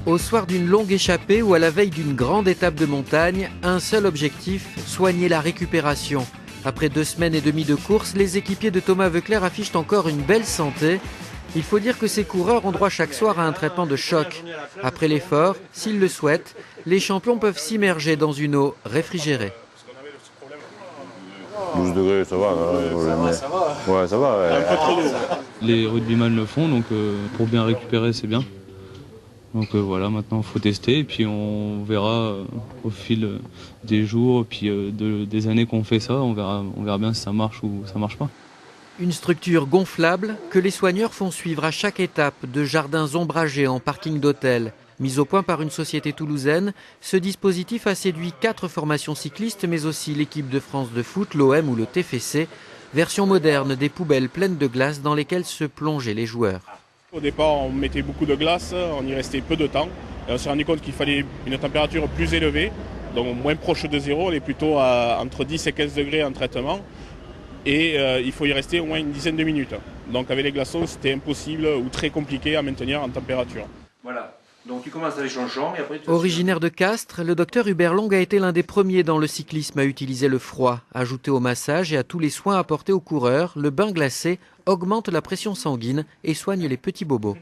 Au soir d'une longue échappée ou à la veille d'une grande étape de montagne, un seul objectif, soigner la récupération. Après 2 semaines et demie de course, les équipiers de Thomas Voeckler affichent encore une belle santé. Il faut dire que ces coureurs ont droit chaque soir à un traitement de choc. Après l'effort, s'ils le souhaitent, les champions peuvent s'immerger dans une eau réfrigérée. 12 degrés, ça va. Ça va. Ouais, ça va. Ouais. Un peu trop d'eau. Les rugbyman le font, donc pour bien récupérer, c'est bien. Donc voilà, maintenant il faut tester et puis on verra au fil des jours, puis des années qu'on fait ça, on verra bien si ça marche ou ça marche pas. Une structure gonflable que les soigneurs font suivre à chaque étape, de jardins ombragés en parking d'hôtel. Mis au point par une société toulousaine, ce dispositif a séduit 4 formations cyclistes, mais aussi l'équipe de France de foot, l'OM ou le TFC, version moderne des poubelles pleines de glace dans lesquelles se plongeaient les joueurs. Au départ, on mettait beaucoup de glace, on y restait peu de temps. Et on s'est rendu compte qu'il fallait une température plus élevée, donc moins proche de zéro, on est plutôt à entre 10 et 15 degrés en traitement. Et il faut y rester au moins une dizaine de minutes. Donc avec les glaçons, c'était impossible ou très compliqué à maintenir en température. Voilà. Donc tu commences avec Jean-Jean et après tu... Originaire de Castres, le docteur Hubert Long a été l'un des premiers dans le cyclisme à utiliser le froid. Ajouté au massage et à tous les soins apportés aux coureurs, le bain glacé augmente la pression sanguine et soigne les petits bobos.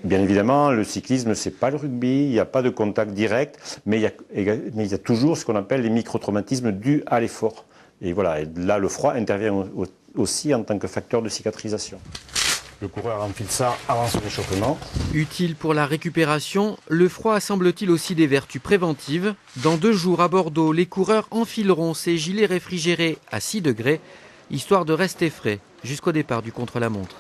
Bien évidemment, le cyclisme, c'est pas le rugby, il n'y a pas de contact direct, mais il y a toujours ce qu'on appelle les microtraumatismes dus à l'effort. Et voilà, et là, le froid intervient aussi en tant que facteur de cicatrisation. Le coureur enfile ça avant son échauffement. Utile pour la récupération, le froid a semble-t-il aussi des vertus préventives. Dans 2 jours à Bordeaux, les coureurs enfileront ces gilets réfrigérés à 6 degrés, histoire de rester frais jusqu'au départ du contre-la-montre.